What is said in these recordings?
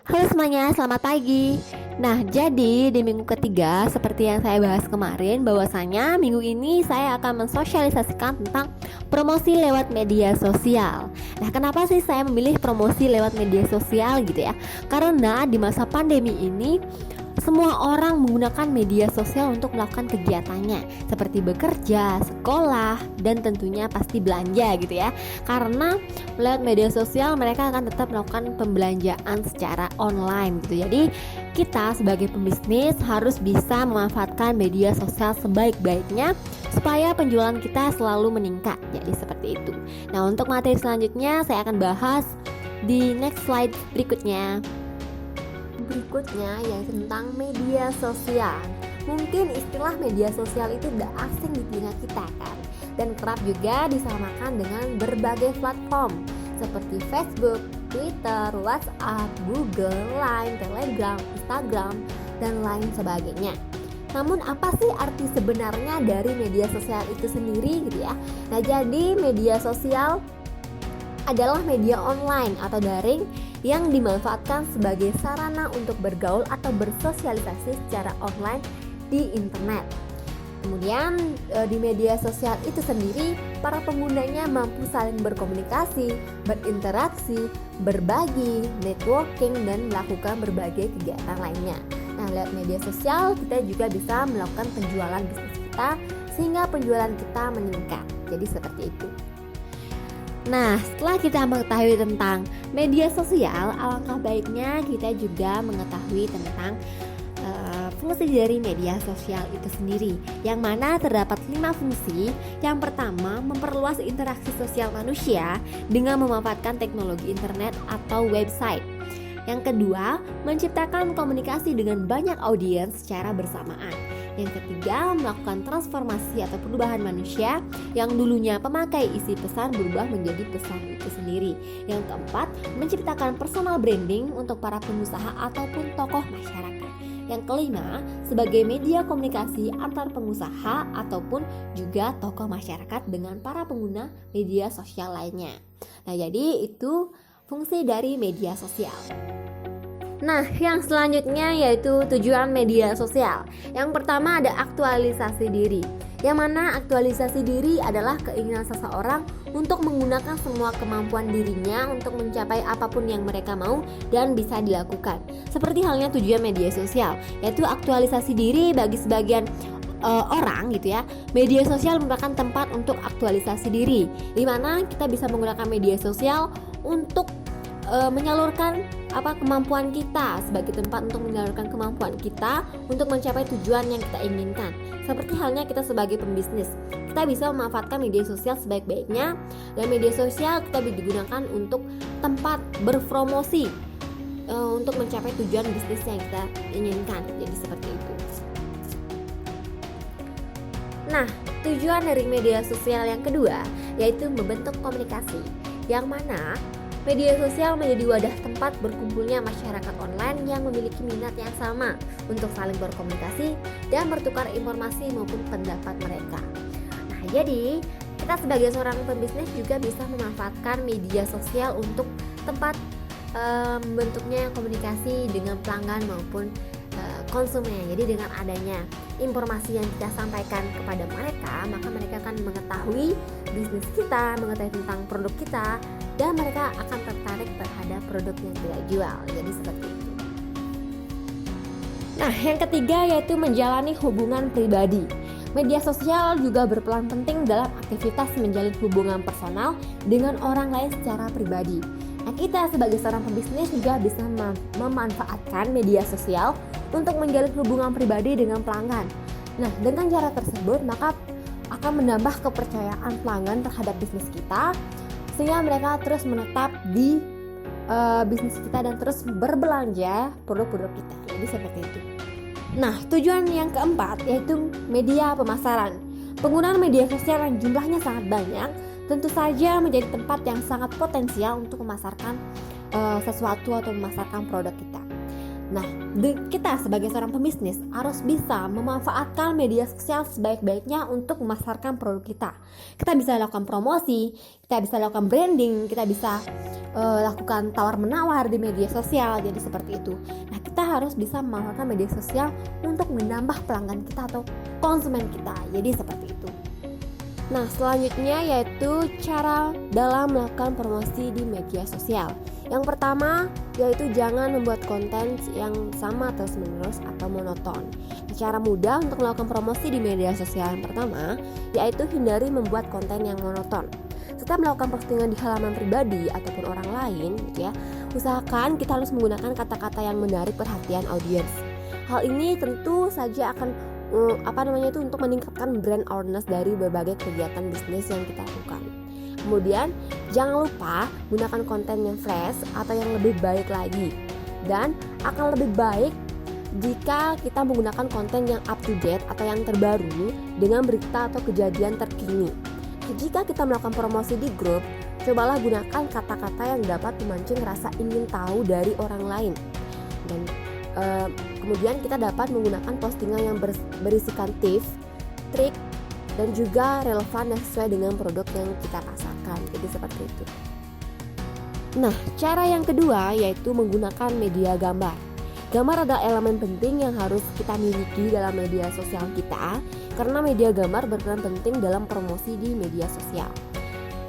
Halo semuanya, selamat pagi. Nah, jadi di minggu ketiga, seperti yang saya bahas kemarin, bahwasanya minggu ini saya akan mensosialisasikan tentang promosi lewat media sosial. Nah, kenapa sih saya memilih promosi lewat media sosial gitu ya? Karena di masa pandemi ini semua orang menggunakan media sosial untuk melakukan kegiatannya seperti bekerja, sekolah, dan tentunya pasti belanja gitu ya. Karena lewat media sosial mereka akan tetap melakukan pembelanjaan secara online gitu. Jadi kita sebagai pembisnis harus bisa memanfaatkan media sosial sebaik-baiknya supaya penjualan kita selalu meningkat. Jadi seperti itu. Nah, untuk materi selanjutnya saya akan bahas di next slide berikutnya yaitu tentang media sosial. Mungkin istilah media sosial itu tidak asing di telinga kita kan, dan kerap juga disamakan dengan berbagai platform seperti Facebook, Twitter, WhatsApp, Google, Line, Telegram, Instagram, dan lain sebagainya. Namun apa sih arti sebenarnya dari media sosial itu sendiri gitu ya? Nah, jadi media sosial adalah media online atau daring yang dimanfaatkan sebagai sarana untuk bergaul atau bersosialisasi secara online di internet. Kemudian di media sosial itu sendiri, para penggunanya mampu saling berkomunikasi, berinteraksi, berbagi, networking, dan melakukan berbagai kegiatan lainnya. Nah, lewat media sosial kita juga bisa melakukan penjualan bisnis kita sehingga penjualan kita meningkat. Jadi seperti itu. Nah, setelah kita mengetahui tentang media sosial, alangkah baiknya kita juga mengetahui tentang fungsi dari media sosial itu sendiri, yang mana terdapat 5 fungsi. Yang pertama, memperluas interaksi sosial manusia dengan memanfaatkan teknologi internet atau website. Yang kedua, menciptakan komunikasi dengan banyak audiens secara bersamaan. Yang ketiga, melakukan transformasi atau perubahan manusia yang dulunya pemakai isi pesan berubah menjadi pesan itu sendiri. Yang keempat, menciptakan personal branding untuk para pengusaha ataupun tokoh masyarakat. Yang kelima, sebagai media komunikasi antar pengusaha ataupun juga tokoh masyarakat dengan para pengguna media sosial lainnya. Nah, jadi itu fungsi dari media sosial. Nah, yang selanjutnya yaitu tujuan media sosial. Yang pertama ada aktualisasi diri, yang mana aktualisasi diri adalah keinginan seseorang untuk menggunakan semua kemampuan dirinya untuk mencapai apapun yang mereka mau dan bisa dilakukan. Seperti halnya tujuan media sosial, yaitu aktualisasi diri bagi sebagian orang gitu ya. Media sosial merupakan tempat untuk aktualisasi diri, di mana kita bisa menggunakan media sosial untuk menyalurkan kemampuan kita, sebagai tempat untuk menyalurkan kemampuan kita untuk mencapai tujuan yang kita inginkan. Seperti halnya kita sebagai pembisnis, kita bisa memanfaatkan media sosial sebaik-baiknya, dan media sosial kita digunakan untuk tempat berpromosi untuk mencapai tujuan bisnis yang kita inginkan. Jadi seperti itu. Nah, tujuan dari media sosial yang kedua yaitu membentuk komunikasi, yang mana media sosial menjadi wadah tempat berkumpulnya masyarakat online yang memiliki minat yang sama untuk saling berkomunikasi dan bertukar informasi maupun pendapat mereka. Nah, jadi kita sebagai seorang pembisnis juga bisa memanfaatkan media sosial untuk tempat membentuknya komunikasi dengan pelanggan maupun konsumen. Jadi dengan adanya informasi yang kita sampaikan kepada mereka, maka mereka akan mengetahui bisnis kita, mengetahui tentang produk kita, dan mereka akan tertarik terhadap produk yang kita jual. Jadi seperti itu. Nah, yang ketiga yaitu menjalani hubungan pribadi. Media sosial juga berperan penting dalam aktivitas menjalin hubungan personal dengan orang lain secara pribadi. Nah, kita sebagai seorang pembisnis juga bisa memanfaatkan media sosial untuk menjalin hubungan pribadi dengan pelanggan. Nah, dengan cara tersebut maka akan menambah kepercayaan pelanggan terhadap bisnis kita, sehingga mereka terus menetap di bisnis kita dan terus berbelanja produk-produk kita. Jadi seperti itu. Nah, tujuan yang keempat yaitu media pemasaran. Penggunaan media sosial yang jumlahnya sangat banyak tentu saja menjadi tempat yang sangat potensial untuk memasarkan sesuatu atau memasarkan produk kita. Nah, kita sebagai seorang pembisnis harus bisa memanfaatkan media sosial sebaik-baiknya untuk memasarkan produk kita. Kita bisa lakukan promosi, kita bisa lakukan branding, kita bisa lakukan tawar-menawar di media sosial, jadi seperti itu. Nah, kita harus bisa memanfaatkan media sosial untuk menambah pelanggan kita atau konsumen kita, jadi seperti itu. Nah, selanjutnya yaitu cara dalam melakukan promosi di media sosial. Yang pertama yaitu jangan membuat konten yang sama terus-menerus atau monoton. Cara mudah untuk melakukan promosi di media sosial yang pertama yaitu hindari membuat konten yang monoton. Setiap melakukan postingan di halaman pribadi ataupun orang lain, gitu ya, usahakan kita harus menggunakan kata-kata yang menarik perhatian audiens. Hal ini tentu saja akan untuk meningkatkan brand awareness dari berbagai kegiatan bisnis yang kita lakukan. Kemudian jangan lupa gunakan konten yang fresh atau yang lebih baik lagi, dan akan lebih baik jika kita menggunakan konten yang up to date atau yang terbaru dengan berita atau kejadian terkini. Jika kita melakukan promosi di grup, cobalah gunakan kata-kata yang dapat memancing rasa ingin tahu dari orang lain. Dan kemudian kita dapat menggunakan postingan yang berisikan tips, trik, dan juga relevan dan sesuai dengan produk yang kita pasarkan. Jadi seperti itu. Nah, cara yang kedua yaitu menggunakan media gambar. Gambar adalah elemen penting yang harus kita miliki dalam media sosial kita, karena media gambar berperan penting dalam promosi di media sosial.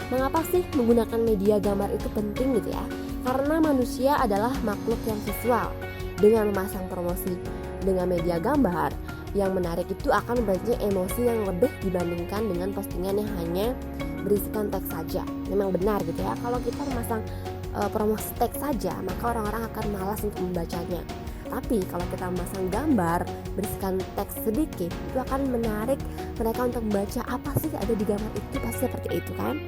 Mengapa sih menggunakan media gambar itu penting gitu ya? Karena manusia adalah makhluk yang visual. Dengan memasang promosi dengan media gambar yang menarik itu akan membangun emosi yang lebih dibandingkan dengan postingan yang hanya berisikan teks saja. Memang benar gitu ya, kalau kita memasang promosi teks saja maka orang-orang akan malas untuk membacanya. Tapi kalau kita memasang gambar berisikan teks sedikit, itu akan menarik mereka untuk membaca apa sih ada di gambar itu, pasti seperti itu kan.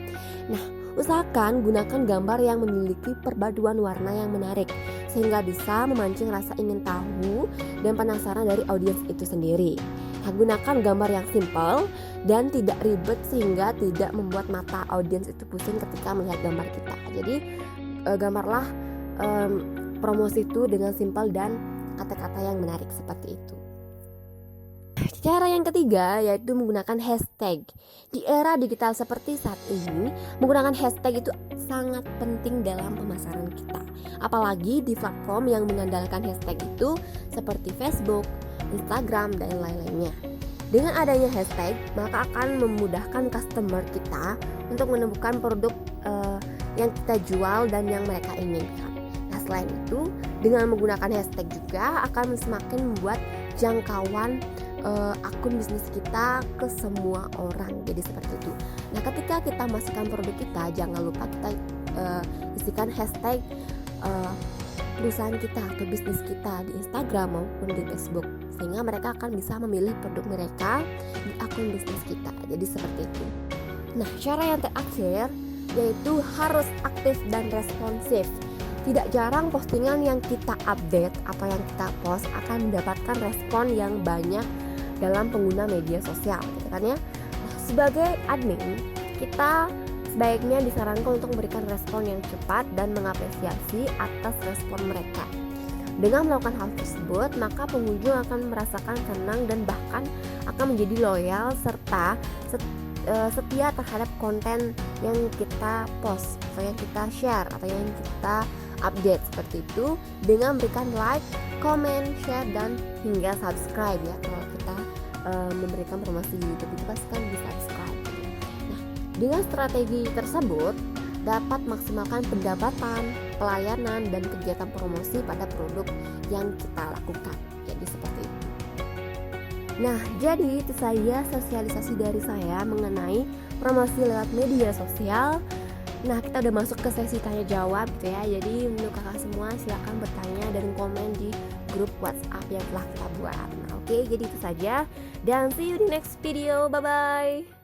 Nah, usahakan gunakan gambar yang memiliki perpaduan warna yang menarik sehingga bisa memancing rasa ingin tahu dan penasaran dari audiens itu sendiri. Nah, gunakan gambar yang simple dan tidak ribet sehingga tidak membuat mata audiens itu pusing ketika melihat gambar kita. Jadi gambarlah promosi itu dengan simpel dan kata-kata yang menarik seperti itu. Cara yang ketiga yaitu menggunakan hashtag. Di era digital seperti saat ini, menggunakan hashtag itu sangat penting dalam pemasaran kita. Apalagi di platform yang mengandalkan hashtag itu seperti Facebook, Instagram, dan lain-lainnya. Dengan adanya hashtag, maka akan memudahkan customer kita untuk menemukan produk yang kita jual dan yang mereka inginkan. Nah, selain itu, dengan menggunakan hashtag juga akan semakin membuat jangkauan akun bisnis kita ke semua orang. Jadi seperti itu. Nah, ketika kita masukkan produk kita, jangan lupa kita isikan hashtag perusahaan kita atau bisnis kita di Instagram maupun di Facebook, sehingga mereka akan bisa memilih produk mereka di akun bisnis kita. Jadi seperti itu. Nah, cara yang terakhir yaitu harus aktif dan responsif. Tidak jarang postingan yang kita update atau yang kita post akan mendapatkan respon yang banyak dalam pengguna media sosial, gitu kan ya. Nah, sebagai admin, kita sebaiknya disarankan untuk memberikan respon yang cepat dan mengapresiasi atas respon mereka. Dengan melakukan hal tersebut, maka pengunjung akan merasakan senang dan bahkan akan menjadi loyal serta setia terhadap konten yang kita post atau yang kita share atau yang kita update seperti itu, dengan memberikan like, comment, share, dan hingga subscribe ya. Kalau kita memberikan promosi di YouTube itu pasti kan di subscribe. Nah, dengan strategi tersebut dapat maksimalkan pendapatan, pelayanan, dan kegiatan promosi pada produk yang kita lakukan. Jadi seperti itu. Nah, jadi itu saja sosialisasi dari saya mengenai promosi lewat media sosial. Nah, kita udah masuk ke sesi tanya jawab gitu ya. Jadi untuk kakak semua silakan bertanya dan komen di grup WhatsApp yang telah kita buat. Nah, oke, jadi itu saja dan see you di next video. Bye bye.